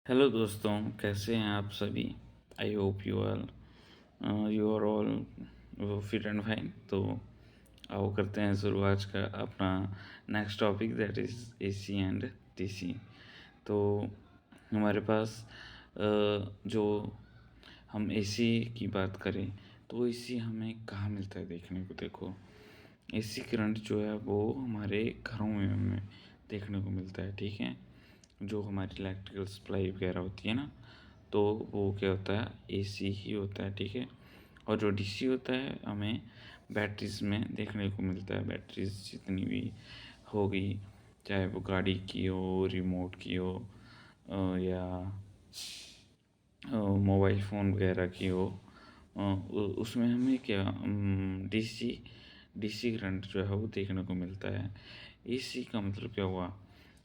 Hello दोस्तों, कैसे हैं आप सभी? I hope you are all fit and fine. तो आओ करते हैं शुरू आज का अपना next topic, that is AC and TC. तो हमारे पास जो हम एसी की बात करें तो एसी हमें कहाँ मिलता है देखने को। देखो, एसी करंट जो है वो हमारे घरों में हमें देखने को मिलता है, ठीक है। जो हमारी इलेक्ट्रिकल सप्लाई वगैरह होती है ना, तो वो क्या होता है, एसी ही होता है, ठीक है। और जो डीसी होता है हमें बैटरीज में देखने को मिलता है। बैटरीज जितनी भी होगी, चाहे वो गाड़ी की हो, रिमोट की हो, या मोबाइल फ़ोन वगैरह की हो, उसमें हमें क्या डीसी डीसी करंट जो है वो देखने को मिलता है। एसी का मतलब क्या हुआ?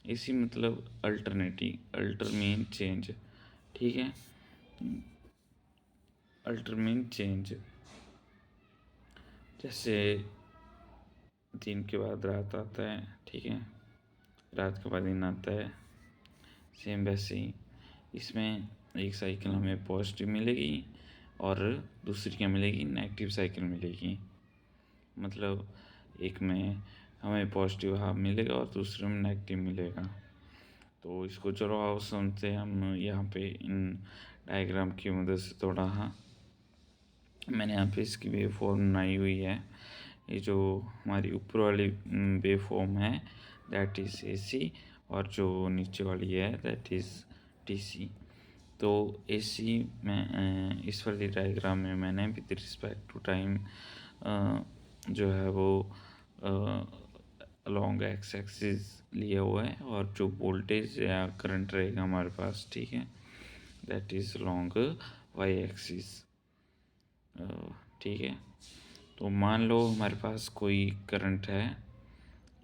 एसी मतलब अल्टर मीन चेंज, ठीक है। अल्टर मीन चेंज, जैसे दिन के बाद रात आता है, ठीक है, रात के बाद दिन आता है, सेम वैसे ही इसमें एक साइकिल हमें पॉजिटिव मिलेगी और दूसरी क्या मिलेगी, नेगेटिव साइकिल मिलेगी। मतलब एक में हमें पॉजिटिव हाफ मिलेगा और दूसरे में नेगेटिव मिलेगा। तो इसको चलो आओ समझते हैं हम यहाँ पे इन डायग्राम की मदद से थोड़ा। हाँ, मैंने यहाँ पे इसकी वेव फॉर्म बनाई हुई है। ये जो हमारी ऊपर वाली वेव फॉर्म है दैट इज़ एसी, और जो नीचे वाली है दैट इज़ डीसी। तो एसी में इस वाली डायग्राम में मैंने विद रिस्पेक्ट टू टाइम जो है वो लॉन्ग एक्स एक्सिस लिया हुआ है, और जो वोल्टेज या करंट रहेगा हमारे पास, ठीक है, that is long Y axis, ठीक है। तो मान लो हमारे पास कोई करंट है,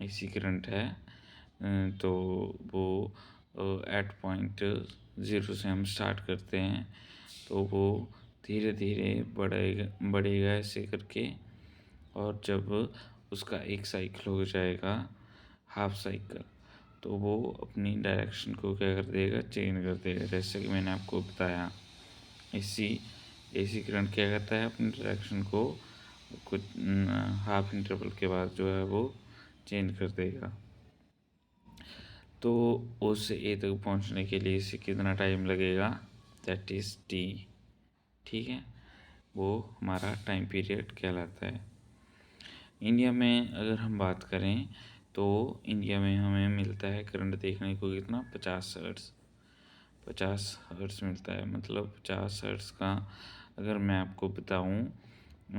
एसी करंट है, तो वो एट पॉइंट ज़ीरो से हम स्टार्ट करते हैं। तो वो धीरे धीरे बढ़ेगा बढ़ेगा ऐसे करके, और जब उसका एक साइकिल हो जाएगा, हाफ साइकिल, तो वो अपनी डायरेक्शन को क्या कर देगा, चेंज कर देगा। जैसे कि मैंने आपको बताया, एसी एसी करंट क्या करता है, अपनी डायरेक्शन को कुछ हाफ इंटरवल के बाद जो है वो चेंज कर देगा। तो ओ से ए तक पहुंचने के लिए इसे कितना टाइम लगेगा, दैट इज़ टी, ठीक है। वो हमारा टाइम पीरियड कहलाता है। इंडिया में अगर हम बात करें तो इंडिया में हमें मिलता है करंट देखने को कितना, 50 हर्ट्ज़। 50 हर्ट्ज़ मिलता है। मतलब 50 हर्ट्ज़ का अगर मैं आपको बताऊं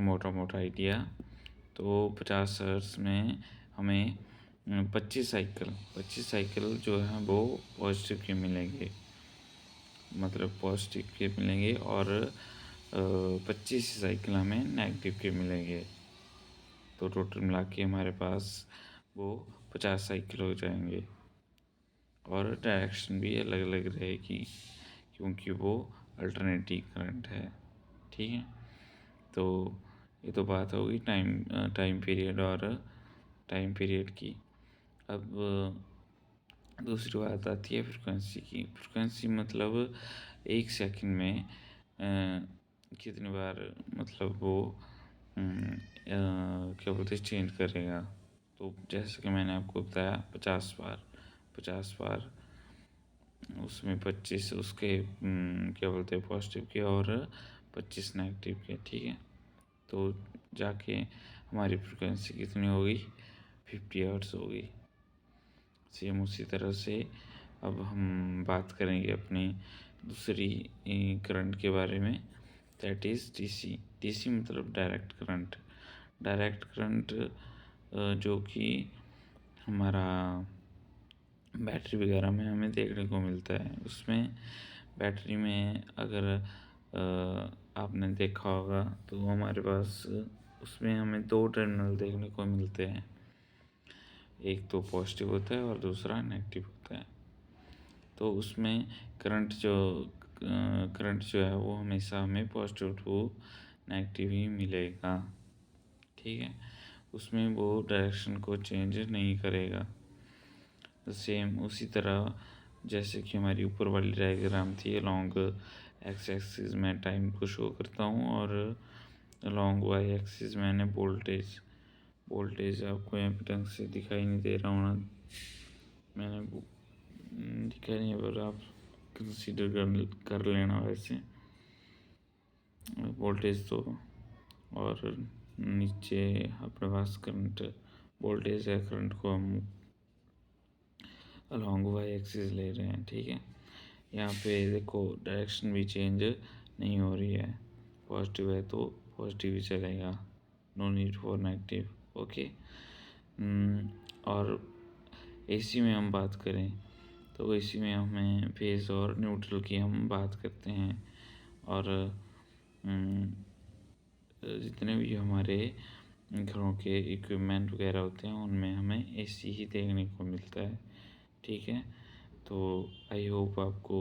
मोटा मोटा आइडिया, तो 50 हर्ट्ज़ में हमें 25 साइकिल जो है वो पॉजिटिव के मिलेंगे, मतलब पॉजिटिव के मिलेंगे, और 25 साइकिल हमें नेगेटिव के मिलेंगे। तो टोटल मिला के हमारे पास वो 50 साइकिल हो जाएंगे, और डायरेक्शन भी अलग अलग रहेगी क्योंकि वो अल्टरनेटिंग करंट है, ठीक है। तो ये तो बात होगी टाइम पीरियड और टाइम पीरियड की। अब दूसरी बात आती है फ्रिक्वेंसी की। फ्रिक्वेंसी मतलब एक सेकंड में कितनी बार, मतलब वो क्या बोलते हैं, चेंज करेगा। तो जैसे कि मैंने आपको बताया 50 बार, 50 बार उसमें 25 उसके क्या बोलते हैं, पॉजिटिव के, और 25 नेगेटिव के, ठीक है। तो जाके हमारी फ्रिक्वेंसी कितनी होगी, 50 हर्ट्ज़ होगी। सेम उसी तरह से अब हम बात करेंगे अपनी दूसरी करंट के बारे में, दैट इज़ डीसी। डीसी मतलब डायरेक्ट करंट। डायरेक्ट करंट जो कि हमारा बैटरी वगैरह में हमें देखने को मिलता है। उसमें बैटरी में अगर आपने देखा होगा तो हमारे पास उसमें हमें दो टर्मिनल देखने को मिलते हैं, एक तो पॉजिटिव होता है और दूसरा नेगेटिव होता है। तो उसमें करंट जो है वो हमेशा हमें पॉजिटिव टू नेगेटिव ही मिलेगा, ठीक है। उसमें वो डायरेक्शन को चेंज नहीं करेगा। सेम उसी तरह जैसे कि हमारी ऊपर वाली डायग्राम थी, अलोंग एक्स एक्सिस में टाइम को शो करता हूँ और अलोंग वाई एक्सिस मैंने वोल्टेज आपको यहाँ पे ढंग से दिखाई नहीं दे रहा होना, मैंने दिखाई नहीं, पर आप कंसीडर कर लेना वैसे वोल्टेज तो। और नीचे अपने पास करंट वोल्टेज है, करंट को हम अलोंग वाई एक्सिस ले रहे हैं, ठीक है। यहाँ पे देखो डायरेक्शन भी चेंज नहीं हो रही है, पॉजिटिव है तो पॉजिटिव ही चलेगा, no need for negative, okay. और एसी में हम बात करें तो एसी में हमें फेज और न्यूट्रल की हम बात करते हैं, और जितने भी हमारे घरों के इक्विपमेंट वगैरह होते हैं उनमें हमें एसी ही देखने को मिलता है, ठीक है। तो आई होप आपको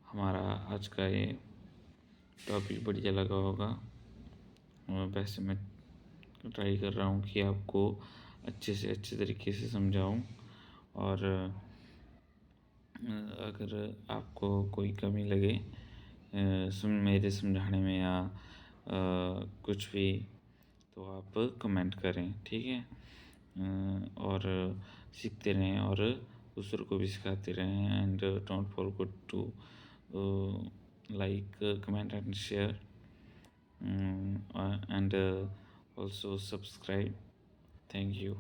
हमारा आज का ये टॉपिक बढ़िया लगा होगा। वैसे मैं ट्राई कर रहा हूँ कि आपको अच्छे से अच्छे तरीके से समझाऊँ, और अगर आपको कोई कमी लगे मेरे समझाने में या कुछ भी, तो आप कमेंट करें, ठीक है। और सीखते रहें और दूसरों को भी सिखाते रहें, and don't forget to like, comment and share, and also subscribe. Thank you.